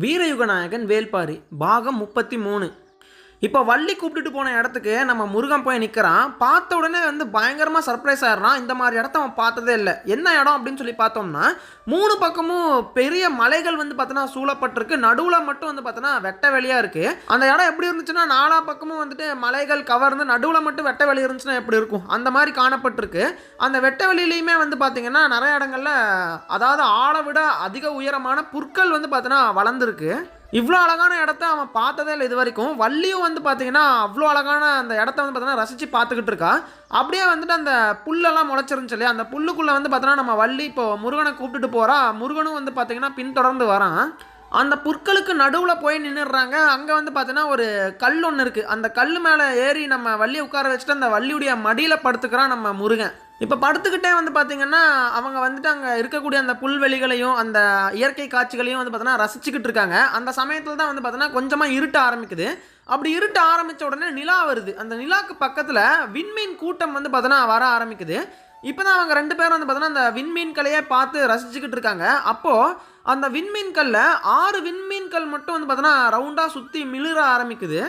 வீரயுகநாயகன் வேள்பாரி பாகம் 33. இப்போ வள்ளி கூப்பிட்டுட்டு போன இடத்துக்கு நம்ம முருகன் போய் நிற்கிறான். பார்த்த உடனே பயங்கரமாக சர்ப்ரைஸ் ஆயிடுறான். இந்த மாதிரி இடத்த அவன் பார்த்ததே இல்லை. என்ன இடம் அப்படின்னு சொல்லி பார்த்தோம்னா, 3 பக்கமும் பெரிய மலைகள் பார்த்தோன்னா சூழப்பட்டிருக்கு. நடுவில் மட்டும் பார்த்தோன்னா வெட்ட வெளியாக இருக்குது. அந்த இடம் எப்படி இருந்துச்சுன்னா, 4 பக்கமும் மலைகள் கவர்ந்து நடுவில் மட்டும் வெட்ட வெளி இருந்துச்சுன்னா எப்படி இருக்கும், அந்த மாதிரி காணப்பட்டிருக்கு. அந்த வெட்ட வெளியிலையுமே பார்த்தீங்கன்னா நிறைய இடங்கள்ல, அதாவது ஆளை விட அதிக உயரமான புற்கள் பார்த்தோன்னா வளர்ந்துருக்கு. இவ்வளோ அழகான இடத்த அவன் பார்த்ததே இல்லை இது வரைக்கும். வள்ளியும் பார்த்தீங்கன்னா அவ்வளோ அழகான அந்த இடத்த பார்த்தோன்னா ரசித்து பார்த்துக்கிட்டு இருக்கா. அப்படியே அந்த புல்லெல்லாம் முளைச்சிருந்துச்சு இல்லையா, அந்த புல்லுக்குள்ளே பார்த்தோன்னா நம்ம வள்ளி இப்போ முருகனை கூப்பிட்டுட்டு போகிறா. முருகனும் பார்த்தீங்கன்னா பின்தொடர்ந்து வரான். அந்த புற்களுக்கு நடுவில் போய் நின்றுடுறாங்க. அங்கே பார்த்தீங்கன்னா ஒரு கல் ஒன்று இருக்குது. அந்த கல் மேலே ஏறி நம்ம வள்ளியை உட்கார வச்சுட்டு அந்த வள்ளியுடைய மடியில் படுத்துக்கிறான் நம்ம முருகன். இப்போ படுத்துக்கிட்டே பார்த்தீங்கன்னா அவங்க அங்கே இருக்கக்கூடிய அந்த புல்வெளிகளையும் அந்த இயற்கை காட்சிகளையும் பார்த்தோன்னா ரசிச்சுக்கிட்டு இருக்காங்க. அந்த சமயத்தில் தான் பார்த்தோன்னா கொஞ்சமாக இருட்ட ஆரம்பிக்குது. அப்படி இருட்ட ஆரம்பித்த உடனே நிலா வருது. அந்த நிலாவுக்கு பக்கத்தில் விண்மீன் கூட்டம் பார்த்தோன்னா வர ஆரம்பிக்குது. இப்போ தான் அவங்க 2 பேரும் பார்த்தோன்னா அந்த விண்மீன்களையே பார்த்து ரசிச்சுக்கிட்டு இருக்காங்க. அப்போது அந்த விண்மீன்களில் 6 விண்மீன்கள் மட்டும் பார்த்தோன்னா ரவுண்டாக சுற்றி மிளிர ஆரம்பிக்குது.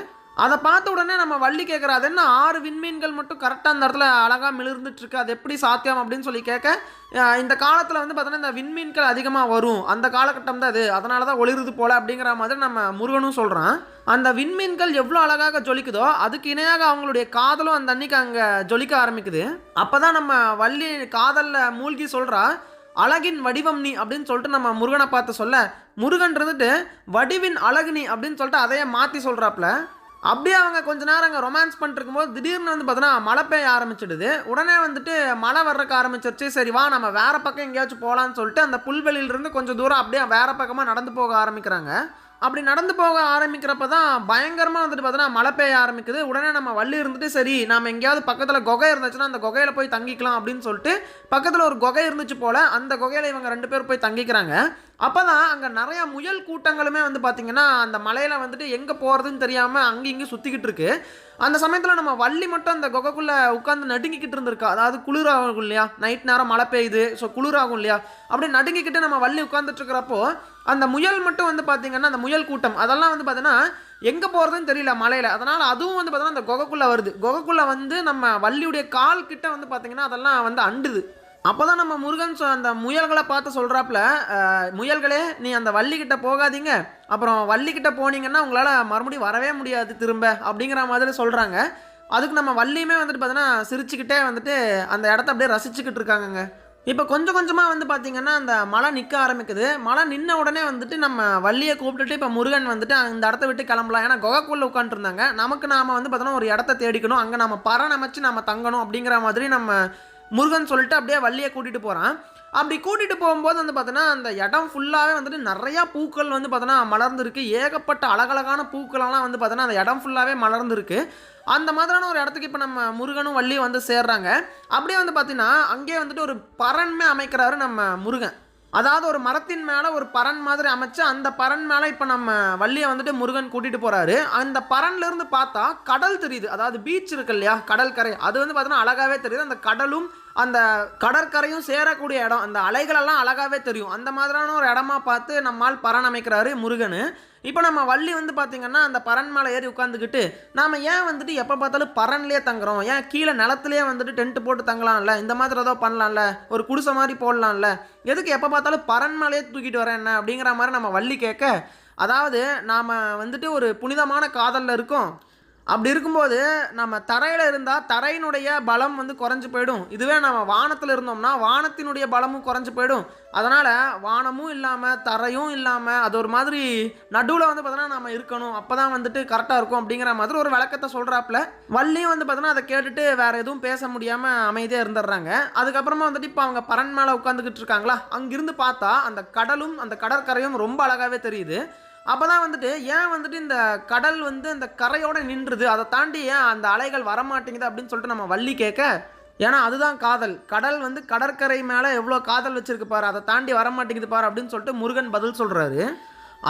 அதை பார்த்த உடனே நம்ம வள்ளி கேட்குறா, அது என்ன 6 விண்மீன்கள் மட்டும் கரெக்டாக அந்த இடத்துல அழகாக மிளிர்ந்துட்டுருக்கு, அது எப்படி சாத்தியம் அப்படின்னு சொல்லி கேட்க, இந்த காலத்தில் பார்த்தோன்னா இந்த விண்மீன்கள் அதிகமாக வரும், அந்த காலகட்டம் தான் அது, அதனால தான் ஒளிருது போல் அப்படிங்கிற மாதிரி நம்ம முருகனும் சொல்கிறான். அந்த விண்மீன்கள் எவ்வளோ அழகாக ஜொலிக்குதோ அதுக்கு இணையாக அவங்களுடைய காதலும் அந்த அன்னைக்கு அங்கே ஜொலிக்க ஆரம்பிக்குது. அப்போ தான் நம்ம வள்ளி காதலில் மூழ்கி சொல்கிறா, அழகின் வடிவம் நீ அப்படின்னு சொல்லிட்டு நம்ம முருகனை பார்த்து சொல்ல, முருகன் வடிவின் அழகு நீ அப்படின்னு சொல்லிட்டு அதையே மாற்றி சொல்கிறாப்புல. அப்படியே அவங்க கொஞ்ச நேரம் அங்கே ரொமான்ஸ் பண்ணிருக்கும்போது திடீர்னு பார்த்தோன்னா மழை பெய்ய ஆரம்பிச்சிடுது. உடனே மழை வர்றக்கு ஆரம்பிச்சிருச்சு. சரி வா நம்ம வேறு பக்கம் எங்கேயாச்சும் போகலான்னு சொல்லிட்டு அந்த புல்வெளியிலிருந்து கொஞ்சம் தூரம் அப்படியே வேறு பக்கமாக நடந்து போக ஆரம்பிக்கிறாங்க. அப்படி நடந்து போக ஆரம்பிக்கிறப்ப தான் பயங்கரமாக பார்த்தோன்னா மழை பெய்ய ஆரம்பிக்குது. உடனே நம்ம வள்ளி சரி நம்ம எங்கேயாவது பக்கத்தில் குகை இருந்துச்சுன்னா அந்த குகையில் போய் தங்கிக்கலாம் அப்படின்னு சொல்லிட்டு பக்கத்தில் ஒரு குகை இருந்துச்சு போல், அந்த குகையில் இவங்க 2 பேர் போய் தங்கிக்கிறாங்க. அப்போ தான் அங்கே நிறையா முயல் கூட்டங்களுமே பார்த்திங்கன்னா அந்த மலையில் எங்கே போகிறதுன்னு தெரியாமல் அங்கே இங்கே சுற்றிக்கிட்டு இருக்கு. அந்த சமயத்தில் நம்ம வள்ளி மட்டும் அந்த குகைக்குள்ளே உட்காந்து நடுங்கிக்கிட்டு இருந்திருக்கா. அதாவது குளிராகும் இல்லையா, நைட் நேரம் மழை பெய்யுது, ஸோ குளிராகும் இல்லையா, அப்படியே நடுங்கிக்கிட்டு நம்ம வள்ளி உட்காந்துட்டு இருக்கிறப்போ அந்த முயல் மட்டும் பார்த்திங்கன்னா அந்த முயல் கூட்டம் அதெல்லாம் பார்த்தீங்கன்னா எங்கே போகிறதுன்னு தெரியல மலையில். அதனால் அதுவும் பார்த்தீங்கன்னா அந்த குகைக்குள்ளே வருது. குகைக்குள்ளே நம்ம வள்ளியுடைய கால் கிட்ட பார்த்திங்கன்னா அதெல்லாம் அண்டுது. அப்போ தான் நம்ம முருகன் அந்த முயல்களை பார்த்து சொல்கிறாப்புல, முயல்களே நீ அந்த வள்ளிக்கிட்ட போகாதீங்க, அப்புறம் வள்ளிக்கிட்ட போனீங்கன்னா உங்களால் மறுபடியும் வரவே முடியாது திரும்ப அப்படிங்கிற மாதிரி சொல்கிறாங்க. அதுக்கு நம்ம வள்ளியுமே பார்த்தீங்கன்னா சிரிச்சுக்கிட்டே அந்த இடத்த அப்படியே ரசிச்சுக்கிட்டு இருக்காங்கங்க. இப்போ கொஞ்சம் கொஞ்சமாக பார்த்திங்கன்னா அந்த மழை நிற்க ஆரம்பிக்குது. மழை நின்ன உடனே நம்ம வள்ளியை கூப்பிட்டுட்டு இப்போ முருகன் அந்த இடத்த விட்டு கிளம்பலாம். ஏன்னா குகைக்குள்ளே உட்காந்துருந்தாங்க. நமக்கு நாம் பார்த்தோன்னா ஒரு இடத்த தேடிக்கணும், அங்கே நம்ம பரண் அமைச்சு நம்ம தங்கணும் அப்படிங்கிற மாதிரி நம்ம முருகன் சொல்லிட்டு அப்படியே வள்ளியை கூட்டிகிட்டு போகிறான். அப்படி கூட்டிகிட்டு போகும்போது பார்த்தோன்னா அந்த இடம் ஃபுல்லாகவே நிறையா பூக்கள் பார்த்தோன்னா மலர்ந்துருக்கு. ஏகப்பட்ட அழகழகான பூக்களெல்லாம் பார்த்தோன்னா அந்த இடம் ஃபுல்லாகவே மலர்ந்துருக்கு. அந்த மாதிரியான ஒரு இடத்துக்கு இப்போ நம்ம முருகனும் வள்ளியும் சேர்றாங்க. அப்படியே பார்த்தீங்கன்னா அங்கேயே ஒரு பரன்மே அமைக்கிறாரு நம்ம முருகன். அதாவது ஒரு மரத்தின் மேலே ஒரு பரண் மாதிரி அமைச்சு அந்த பரண் மேலே இப்போ நம்ம வள்ளியை முருகன் கூட்டிகிட்டு போகிறாரு. அந்த பரன்லேருந்து பார்த்தா கடல் தெரியுது. அதாவது பீச் இருக்கு இல்லையா, கடற்கரை, அது பார்த்தோன்னா அழகாகவே தெரியுது. அந்த கடலும் அந்த கடற்கரையும் சேரக்கூடிய இடம், அந்த அலைகளெல்லாம் அழகாகவே தெரியும். அந்த மாதிரியான ஒரு இடமா பார்த்து நம்மால் பரண் அமைக்கிறாரு முருகன். இப்போ நம்ம வள்ளி பார்த்திங்கன்னா அந்த பரண் மேலே ஏறி உட்காந்துக்கிட்டு நாம் ஏன் எப்போ பார்த்தாலும் பரன்லேயே தங்குறோம், ஏன் கீழே நிலத்துலேயே டென்ட்டு போட்டு தங்கலாம்ல, இந்த மாதிரி ஏதோ பண்ணலாம்ல, ஒரு குடிசை மாதிரி போடலாம்ல, எதுக்கு எப்போ பார்த்தாலும் பரண் மேலேயே தூக்கிட்டு வரேன் என்ன அப்படிங்கிற மாதிரி நம்ம வள்ளி கேட்க, அதாவது நாம் ஒரு புனிதமான காதலில் இருக்கோம். அப்படி இருக்கும்போது நம்ம தரையில் இருந்தால் தரையினுடைய பலம் குறைஞ்சி போயிடும். இதுவே நம்ம வானத்தில் இருந்தோம்னா வானத்தினுடைய பலமும் குறைஞ்சி போயிடும். அதனால் வானமும் இல்லாமல் தரையும் இல்லாமல் அது ஒரு மாதிரி நடுவில் பார்த்தோன்னா நம்ம இருக்கணும், அப்போ தான் கரெக்டாக இருக்கும் அப்படிங்கிற மாதிரி ஒரு விளக்கத்தை சொல்கிறாப்புல. வள்ளியும் பார்த்தோன்னா அதை கேட்டுட்டு வேறு எதுவும் பேச முடியாமல் அமைதியாக இருந்துடுறாங்க. அதுக்கப்புறமா இப்போ அவங்க பரண் மேலே உட்காந்துக்கிட்டு இருக்காங்களா, அங்கிருந்து பார்த்தா அந்த கடலும் அந்த கடற்கரையும் ரொம்ப அழகாகவே தெரியுது. அப்போ தான் ஏன் இந்த கடல் அந்த கரையோடு நின்றுது, அதை தாண்டி ஏன் அந்த அலைகள் வரமாட்டேங்குது அப்படின்னு சொல்லிட்டு நம்ம வள்ளி கேட்க, ஏன்னா அதுதான் காதல், கடல் கடற்கரை மேலே எவ்வளோ காதல் வச்சுருக்கு பாரு, அதை தாண்டி வரமாட்டேங்குது பாரு அப்படின்னு சொல்லிட்டு முருகன் பதில் சொல்கிறாரு.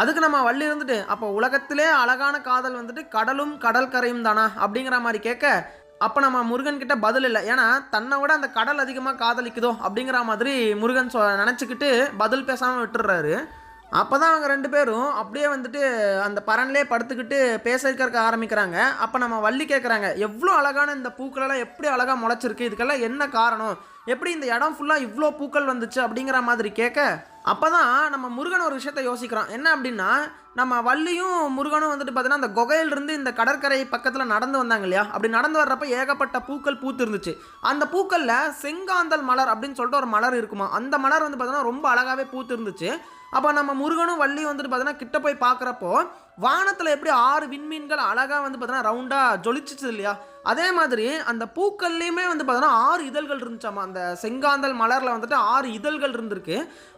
அதுக்கு நம்ம வள்ளி அப்போ உலகத்திலே அழகான காதல் கடலும் கடற்கரையும் தானா அப்படிங்கிற மாதிரி கேட்க, அப்போ நம்ம முருகன் கிட்ட பதில் இல்லை. ஏன்னா தன்னை விட அந்த கடல் அதிகமாக காதலிக்குதோ அப்படிங்கிற மாதிரி முருகன் நினச்சிக்கிட்டு பதில் பேசாமல் விட்டுடுறாரு. அப்போ தான் அவங்க 2 பேரும் அப்படியே வந்துட்டு அந்த பரன்லேயே படுத்துக்கிட்டு பேசிக்கிறதுக்கு ஆரம்பிக்கிறாங்க. அப்போ நம்ம வள்ளி கேட்குறாங்க, எவ்வளோ அழகான இந்த பூக்களெல்லாம் எப்படி அழகா முளைச்சிருக்கு, இதுக்கெல்லாம் என்ன காரணம், எப்படி இந்த இடம் ஃபுல்லாக இவ்வளோ பூக்கள் வந்துச்சு அப்படிங்கிற மாதிரி கேட்க, அப்போ தான் நம்ம முருகன் ஒரு விஷயத்த யோசிக்கிறோம். என்ன அப்படின்னா, நம்ம வள்ளியும் முருகனும் வந்துட்டு பார்த்தீங்கன்னா அந்த குகையிலிருந்து இந்த கடற்கரை பக்கத்தில் நடந்து வந்தாங்க இல்லையா, அப்படி நடந்து வர்றப்ப ஏகப்பட்ட பூக்கள் பூத்து இருந்துச்சு. அந்த பூக்களில் செங்காந்தல் மலர் அப்படின்னு சொல்லிட்டு ஒரு மலர் இருக்குமா, அந்த மலர் வந்து பார்த்தீங்கன்னா ரொம்ப அழகாகவே பூத்து இருந்துச்சு. அப்போ நம்ம முருகனும் வள்ளியும் வந்துட்டு பார்த்தீங்கன்னா கிட்ட போய் பார்க்குறப்போ வானத்தில் எப்படி 6 விண்மீன்கள் அழகாக வந்து பார்த்தீங்கன்னா ரவுண்டாக ஜொலிச்சிச்சு இல்லையா, அதே மாதிரி அந்த பூக்கள்லேயுமே வந்து பார்த்தீங்கன்னா 6 இதழ்கள் இருந்துச்சாமா. அந்த செங்காந்தல் மலரில் வந்துட்டு 6 இதழ்கள் இருந்திருக்கு.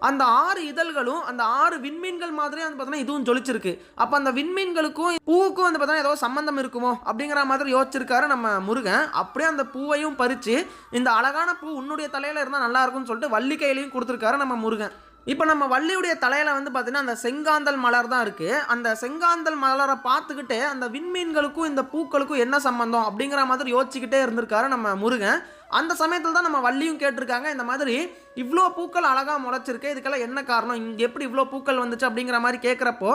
அந்த 6 இதழ்களும் அந்த 6 விண்மீன்கள் மாதிரியே வந்து பார்த்தீங்கன்னா இதுவும் ஜொலிச்சிருக்கு. அப்போ அந்த விண்மீன்களுக்கும் பூவுக்கும் வந்து பார்த்தீங்கன்னா ஏதோ சம்மந்தம் இருக்குமோ அப்படிங்கிற மாதிரி யோசிச்சிருக்காரு நம்ம முருகன். அப்படியே அந்த பூவையும் பறித்து இந்த அழகான பூ உன்னுடைய தலையில் இருந்தால் நல்லா இருக்கும்னு சொல்லிட்டு வள்ளி கையிலையும் கொடுத்துருக்காரு நம்ம முருகன். இப்போ நம்ம வள்ளியுடைய தலையில் வந்து பார்த்தீங்கன்னா அந்த செங்காந்தல் மலர் தான் இருக்குது. அந்த செங்காந்தல் மலரை பார்த்துக்கிட்டு அந்த விண்மீன்களுக்கும் இந்த பூக்களுக்கும் என்ன சம்பந்தம் அப்படிங்கிற மாதிரி யோசிச்சுக்கிட்டே இருந்திருக்காரு நம்ம முருகன். அந்த சமயத்தில் தான் நம்ம வள்ளியும் கேட்டிருக்காங்க, இந்த மாதிரி இவ்வளோ பூக்கள் அழகாக முளைச்சிருக்கு, இதுக்கெல்லாம் என்ன காரணம், இங்கே எப்படி இவ்வளோ பூக்கள் வந்துச்சு அப்படிங்கிற மாதிரி கேட்குறப்போ,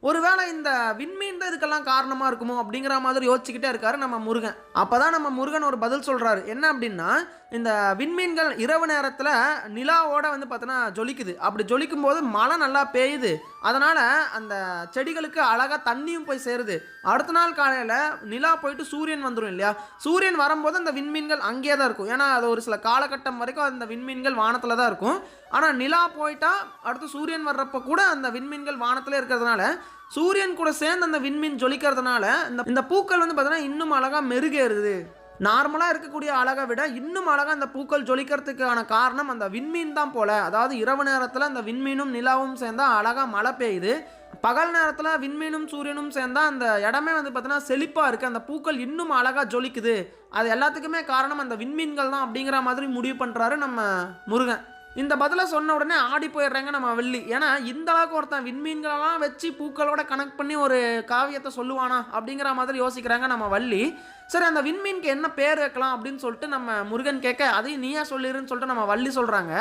ஒருவேளை இந்த விண்மீன் தான் இதுக்கெல்லாம் காரணமாக இருக்குமோ அப்படிங்கிற மாதிரி யோசிச்சுக்கிட்டே இருக்காரு நம்ம முருகன். அப்போ தான் நம்ம முருகன் ஒரு பதில் சொல்கிறாரு. என்ன அப்படின்னா, இந்த விண்மீன்கள் இரவு நேரத்தில் நிலாவோட வந்து பார்த்தோன்னா ஜொலிக்குது. அப்படி ஜொலிக்கும் போது மழை நல்லா பெய்யுது. அதனால் அந்த செடிகளுக்கு அழகாக தண்ணியும் போய் சேருது. அடுத்த நாள் காலையில் நிலா போயிட்டு சூரியன் வந்துடும் இல்லையா, சூரியன் வரும்போது அந்த விண்மீன்கள் அங்கேயே தான் இருக்கும். ஏன்னா அது ஒரு சில காலகட்டம் வரைக்கும் அந்த விண்மீன்கள் வானத்தில் தான் இருக்கும். ஆனால் நிலா போயிட்டா அடுத்து சூரியன் வர்றப்போ கூட அந்த விண்மீன்கள் வானத்தில் இருக்கிறதுனால சூரியன் கூட சேர்ந்து அந்த விண்மீன் ஜொலிக்கிறதுனால இந்த பூக்கள் வந்து பார்த்தீங்கன்னா இன்னும் அழகாக மெருகேறுது. நார்மலாக இருக்கக்கூடிய அழகை விட இன்னும் அழகாக அந்த பூக்கள் ஜொலிக்கிறதுக்கான காரணம் அந்த விண்மீன் தான் போல். அதாவது இரவு நேரத்தில் அந்த விண்மீனும் நிலாவும் சேர்ந்தால் அழகாக மழை பெய்யுது. பகல் நேரத்தில் விண்மீனும் சூரியனும் சேர்ந்தால் அந்த இடமே வந்து பார்த்தீங்கன்னா செழிப்பாக இருக்குது, அந்த பூக்கள் இன்னும் அழகாக ஜொலிக்குது. அது எல்லாத்துக்குமே காரணம் அந்த விண்மீன்கள் தான் அப்படிங்கிற மாதிரி முடிவு பண்ணுறாரு நம்ம முருகன். இந்த பதிலை சொன்ன உடனே ஆடி போயிடுறாங்க நம்ம வள்ளி. ஏன்னா இந்த அளவுக்கு ஒருத்தன் விண்மீன்களெல்லாம் வச்சு பூக்களோட கனெக்ட் பண்ணி ஒரு காவியத்தை சொல்லுவானா அப்படிங்கிற மாதிரி யோசிக்கிறாங்க நம்ம வள்ளி. சரி, அந்த விண்மீனுக்கு என்ன பேர் வைக்கலாம் அப்படின்னு சொல்லிட்டு நம்ம முருகன் கேட்க, அதையும் நீயா சொல்லிடுன்னு சொல்லிட்டு நம்ம வள்ளி சொல்கிறாங்க.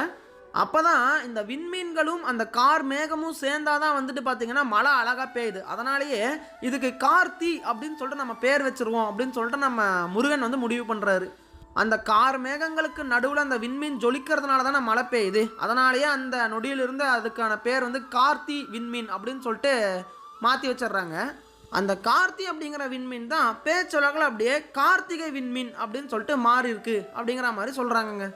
அப்போ தான் இந்த விண்மீன்களும் அந்த கார் மேகமும் சேர்ந்தாதான் வந்துட்டு பார்த்தீங்கன்னா மழை அழகாக பெய்யுது. அதனாலேயே இதுக்கு கார்த்தி அப்படின்னு சொல்லிட்டு நம்ம பேர் வச்சுருவோம் அப்படின்னு சொல்லிட்டு நம்ம முருகன் வந்து முடிவு பண்ணுறாரு. அந்த கார் மேகங்களுக்கு நடுவில் அந்த விண்மீன் ஜொலிக்கிறதுனால தானே மழை பெய்யுது. அதனாலேயே அந்த நொடியிலிருந்து அதுக்கான பேர் வந்து கார்த்தி விண்மீன் அப்படின்னு சொல்லிட்டு மாற்றி வச்சிடுறாங்க. அந்த கார்த்தி அப்படிங்கிற விண்மீன் தான் பேச்சொலகில் அப்படியே கார்த்திகை விண்மீன் அப்படின்னு சொல்லிட்டு மாறி இருக்கு அப்படிங்கிற மாதிரி சொல்கிறாங்கங்க.